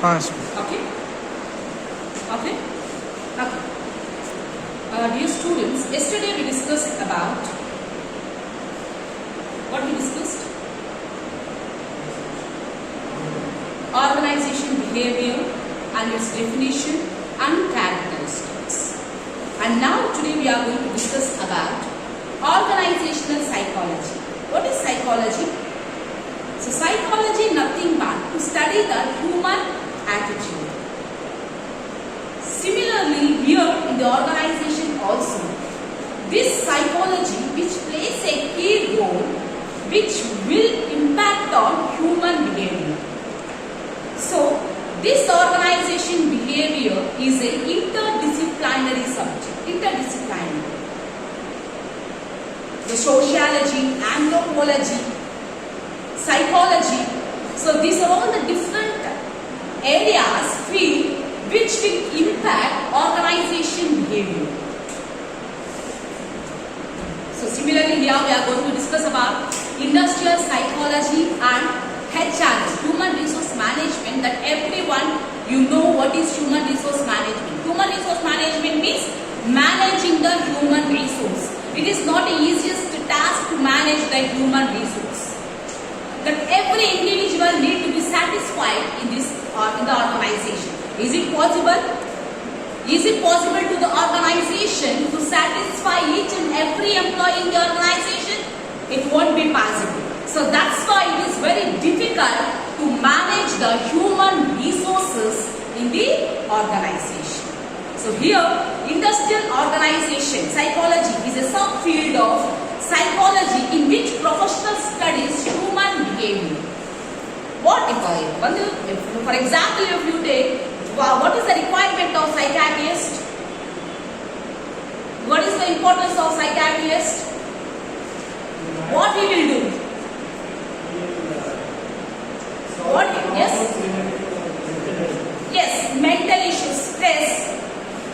Fast. Okay? Okay? Okay. Dear students, yesterday we discussed about what we discussed? Organization behavior and its definition and characteristics. And now today we are going to discuss about organizational psychology. What is psychology? So psychology nothing but to study the human attitude. Similarly, here in the organization also, this psychology which plays a key role which will impact on human behavior. So, this organization behavior is an interdisciplinary subject. Interdisciplinary. The sociology, anthropology, psychology. So, these are all the different areas, field, which will impact organization behavior. So similarly here we are going to discuss about industrial psychology and HRS, human resource management, that everyone you know what is human resource management. Human resource management means managing the human resource. It is not the easiest task to manage the human resource. That every individual need to be satisfied in this in the organization. Is it possible? Is it possible to the organization to satisfy each and every employee in the organization? It won't be possible. So that's why it is very difficult to manage the human resources in the organization. So here, industrial organization psychology is a subfield of psychology in which professional studies human behavior. What if for example, if you take what is the requirement of psychiatrist? What is the importance of psychiatrist? What we will do? What? Yes? Yes, mental issues, stress.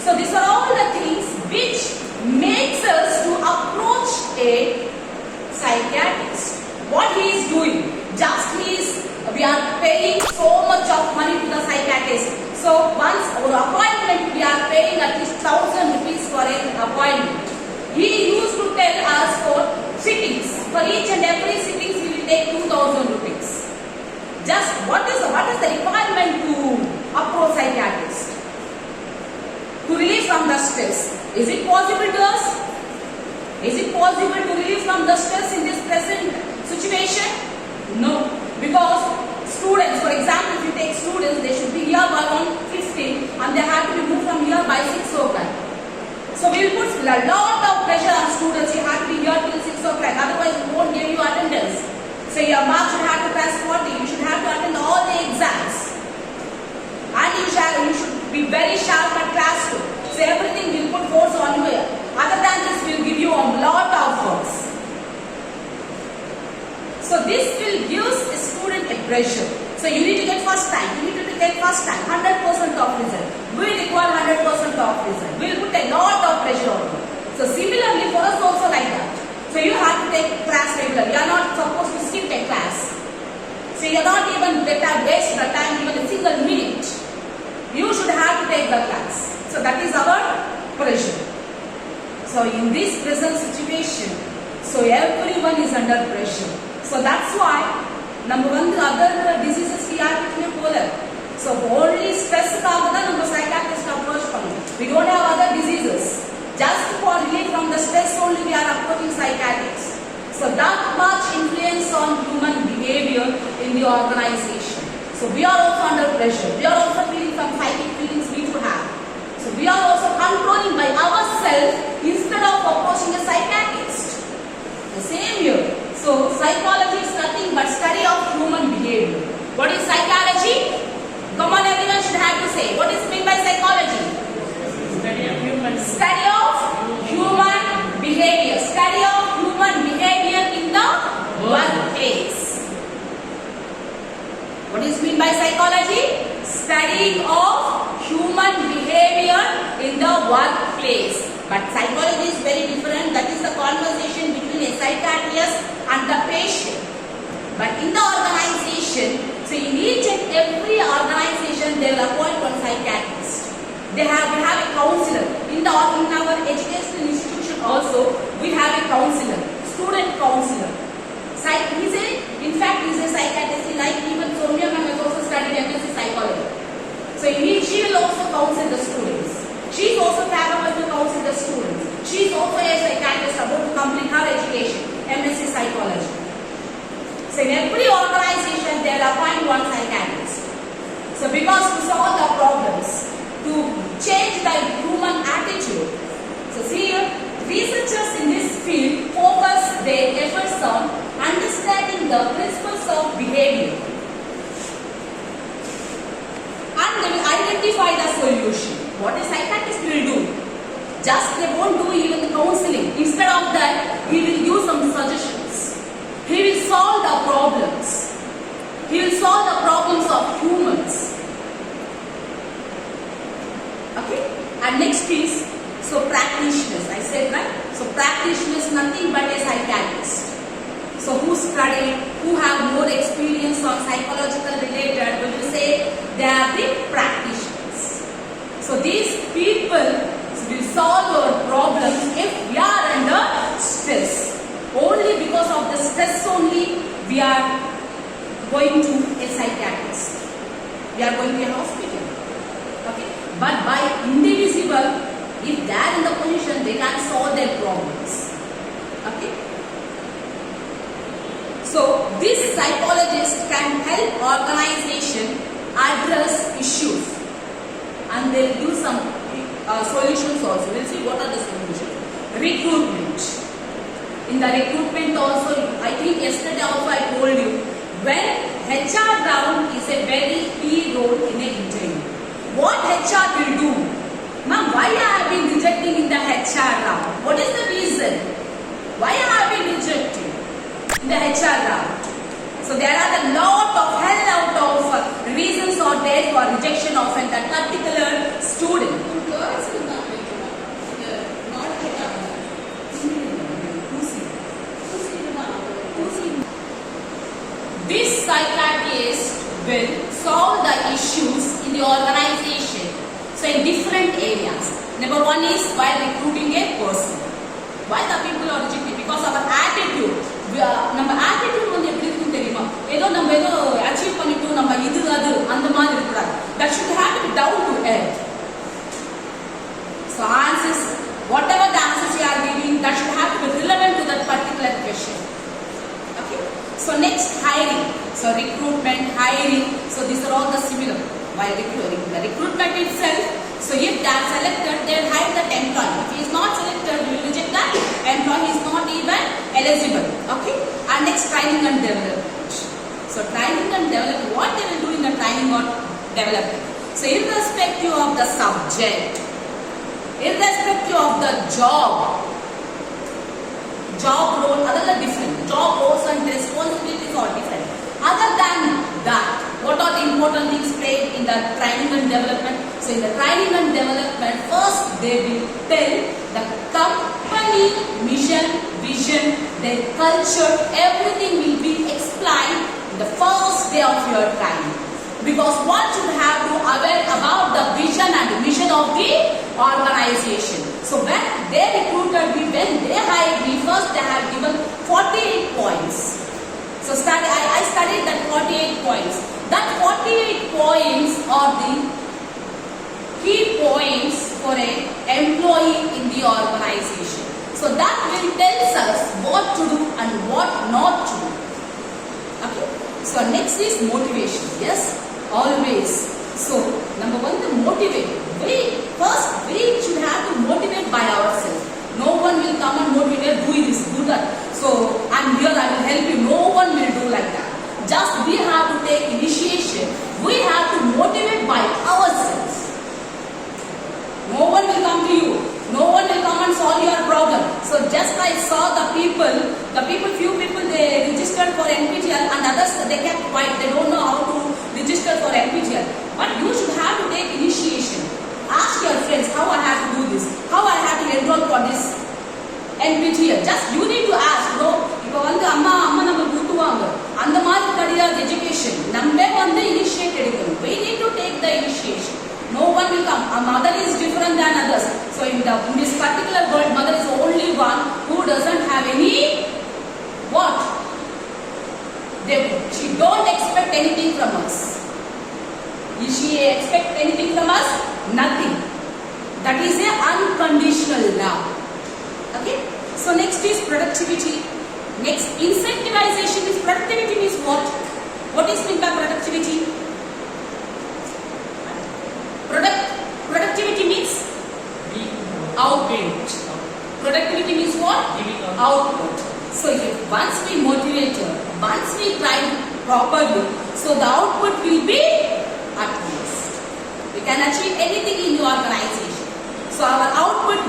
So these are all the things which makes us to approach a psychiatrist. What he is doing? Just we are paying so much of money to the psychiatrist. So once our appointment, we are paying at least 1,000 rupees for an appointment. He used to tell us for sittings. For each and every sittings, we will take 2,000 rupees. Just what is the requirement to approach psychiatrist? To relieve from the stress. Is it possible to us? Is it possible to relieve from the stress in this present situation? No. Because students, for example, if you take students, they should be here by 1:15 and they have to be moved from here by 6 o'clock. So we will put a lot of pressure on students. You have to be here till 6 o'clock, otherwise we won't give you attendance. So your mark should have to pass 40. You should have to attend all the exams. And you should be very sharp at class too. So everything will put force on you. Other than this, we will give you a lot of force. So this will give a student a pressure. So you need to get first time. You need to get first time. 100% of result. We require 100% of result. We will put a lot of pressure on you. So similarly for us also like that. So you have to take class regularly. You are not supposed to skip a class. So you are not even waste the time even a single minute. You should have to take the class. So that is our pressure. So in this present situation, so everyone is under pressure. So that's why, number one, the other diseases we are polar. So only stress kaagada number psychiatrist approach pannu. We don't have other diseases. Just for relief from the stress only we are approaching psychiatrists. So that much influence on human behavior in the organization. So we are also under pressure. We are also feeling some psychic feelings we do have. So we are also controlling by ourselves instead of approaching a psychiatrist. The same here. So psychology is nothing but study of human behavior. What is psychology? Come on, everyone should have to say. What is meant by psychology? Study of human behavior. Study of human behavior in the workplace. What is meant by psychology? Study of human behavior in the workplace. But psychology is very different. That is the conversation between a psychiatrist and the patient. But in the organization, so in each and every organization, there we have a counselor. In our educational institution also, we have a counselor, student counselor. In fact, he's a psychiatrist, like even Soumya ma'am has also studied MSc psychology. So she will also counsel the students. She is also capable to counsel the students. She is also a psychiatrist about to complete her education, MSc psychology. So in every organization, they will appoint one psychiatrist. So because to solve the problems, to change the human attitude. So see here, researchers in this field focus their efforts on understanding the principles of behavior. And they will identify the solution. What a psychiatrist will do? Just they won't do even the counseling. Instead of that, he will give some suggestions. He will solve the problems. He will solve the problems of humans. Okay? And next is, so practitioners. I said right? So practitioners nothing but a psychiatrist. So who study, who have more experience on psychological related, we will say they are the practitioners. So these people will solve our problems if we are under stress. Only because of the stress only we are going to a psychiatrist. We are going to a hospital. Okay? But by indivisible, if they are in the position, they can solve their problems. Okay? So this psychologist can help organization address issues, and they will do some solutions also. We'll see what are the solutions. Recruitment. In the recruitment also, I think yesterday also I told you, when HR round is a very key role in an interview. What HR will do? Ma'am, why I have been rejecting in the HR round? What is the reason? Why I have been rejecting in the HR round? So there are a lot of hell out of reasons are there for rejection of a particular student. This psychiatrist will solve the issues in the organization. So in different areas. Number one is while recruiting a person. Why the people are rejected? Because of our attitude. நம்ம attitude வந்து எப்படி இருக்குன்னு தெரியுமா? ஏதோ நம்ம ஏதோ achieve பண்ணிட்டு நம்ம இது அது அந்த மாதிரி இருக்கக்கூடாது. That should have to be down to earth. So answers, whatever the answers you are giving, that should have to be relevant to that particular question. Okay. So next, hiring. So recruitment, hiring. So these are all the similar. While recruiting, the recruitment itself. So if they are selected, they will hire that employee. If he is not selected, we will reject that employee. He is not even eligible. Okay. And next, training and development. So training and development. What they will do in the training or development? So irrespective of the subject, irrespective of the job role, other than different. Job roles and responsibilities are different. Other than that, what are the important things played in the training and development? So in the training and development, first they will tell the company mission, vision, their culture, everything will be explained in the first day of your training. Because one should have to aware about the vision and the mission of the organization. So when they recruited me, when they hired me, first they have given 48 points. So I studied that 48 points. That 48 points are the key points for an employee in the organization. So that will tell us what to do and what not to do. Okay. So next is motivation. Yes, always. So number one, the motivate. We should have to motivate by ourselves. No one will come and motivate, do this, do that. So I'm here, I will help you. No one will do like that. Just we have to take initiation. We have to motivate by ourselves. No one will come to you. No one will come and solve your problem. So just I saw few people they registered for NPTEL and others they kept quiet. They don't know how to register for NPTEL. But you should have to take initiation. Ask your friends how I have to do this. How I have to enroll for this NPTEL. Just you need to ask. No, இப்போ வந்து அம்மா நம்ம கூட்டுவாங்க. அந்த மாதிரி கிடையாது education. நம்ம வந்து initiate எடுக்கணும். We need to take the initiation. No one will come. A mother is different than others. So in this particular world, mother is the only one who doesn't have any what? She don't expect anything from us. Is she expect anything from us? Nothing. That is a unconditional love. Okay. So next is productivity. Next, incentivization is productivity means what? What is meant by productivity? Productivity means output. Productivity means what? Output. So if once we motivate her, once we try properly, so the output will be utmost. We can achieve anything in the organization. So our output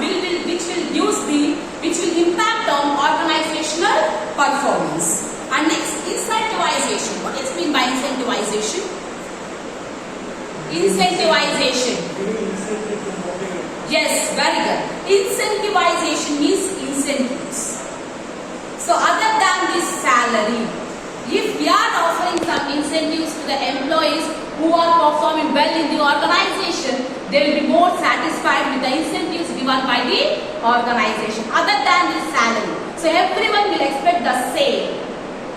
which will impact on organizational performance. And next, incentivization. What is meant by incentivization? Incentivization. Yes, very good. Incentivization means incentives. So other than this salary, if we are offering some incentives to the employees who are performing well in the organization, they will be more satisfied with the incentives given by the organization other than the salary. So everyone will expect the same.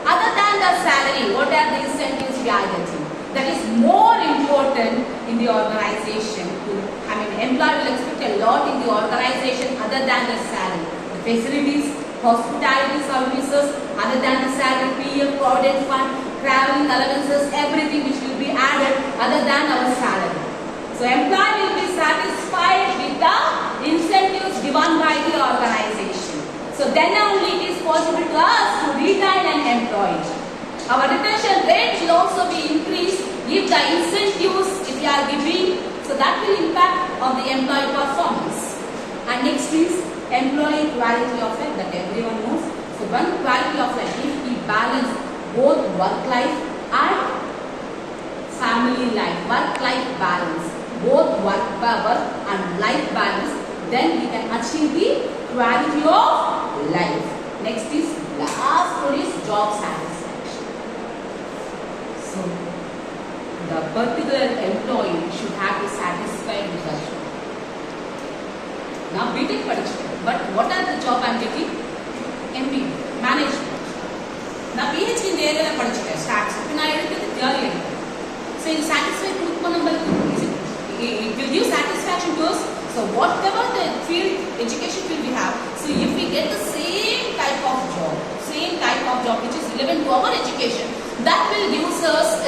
Other than the salary, what are the incentives we are getting? That is more important in the organization. Employee will expect a lot in the organization other than the salary. The facilities, hospitality services, other than the salary, PF, provident fund, traveling allowances, everything which will be added other than our salary. So employee will be satisfied with the incentives given by the organization. So then only it is possible to us to retain an employee. Our retention rate will also be increased if the incentives if we are giving, so that will impact on the employee performance. And next is employee quality of life, that everyone knows. So one quality of life, if we balance both work life and family life, work-life balance, both work and life balance, then we can achieve the quality of life. Next is last one is job satisfaction. So the particular employee should have to satisfied with the job. Now BTech படிச்சிட்டேன், but what are the job I'm getting? MBA, management. Now PhD இந்த ஏரியால படிச்சிட்டேன், stats. இப்போ நான் எடுத்தது theory. So இது satisfy கொடுக்குமா நம்மளுக்கு? It will give satisfaction to us. So whatever the field, education field we have, so if we get the same type of job which is relevant to our education, that will give us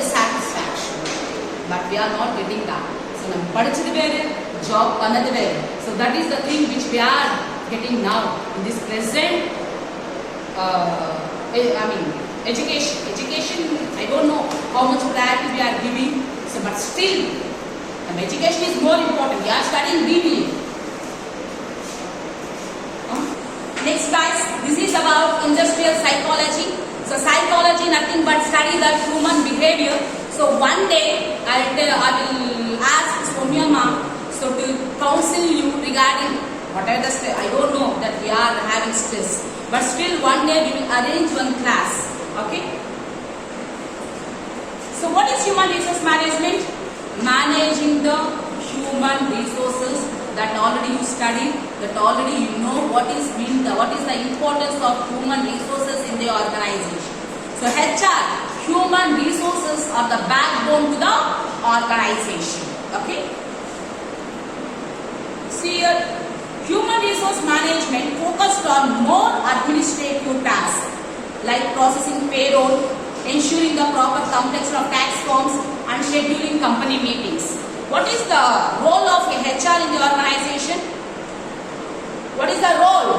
a satisfaction. But we are not getting that. So நம்ம படிச்சது வேறு, job பண்ணது வேறு. So that is the thing which we are getting now in this present education. I don't know how much priority we are giving. So but still education is more important. We are studying BBA. Next guys, this is about industrial psychology. So psychology nothing but study the human behavior. So one day I will ask Poornima so to counsel you regarding whatever the stress. I don't know that we are having stress, but still one day we will arrange one class. Okay. So what is human resource management? Managing the human resources that already you study, that already you know what is the importance of human resources in the organization. So HR, human resources are the backbone to the organization. Okay. See here, human resource management focused on more administrative tasks like processing payroll, ensuring the proper completion of tax forms and scheduling company meetings. What is the role of a HR in the organization? What is the role?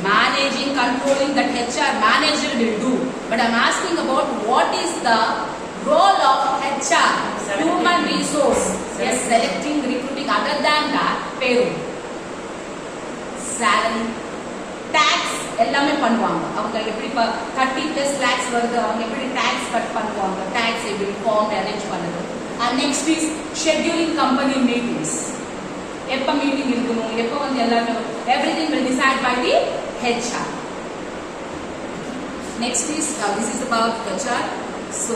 Managing, controlling that HR manager will do. But I am asking about what is the role of HR, human resource. Yes, selecting, recruiting, other than that, payroll, salary, tax, எல்லாமே பண்ணுவாங்க. அவங்க எப்படி 30+ lakhs வருது, அவங்க எப்படி tax cut பண்ணுவாங்க, tax எப்படி form arrange பண்ணுது. And next is scheduling company meetings. எப்ப மீட்டிங் இருக்கணும், எப்ப வந்து எல்லாமே, everything will decide by the HR. Next is this is about HR. So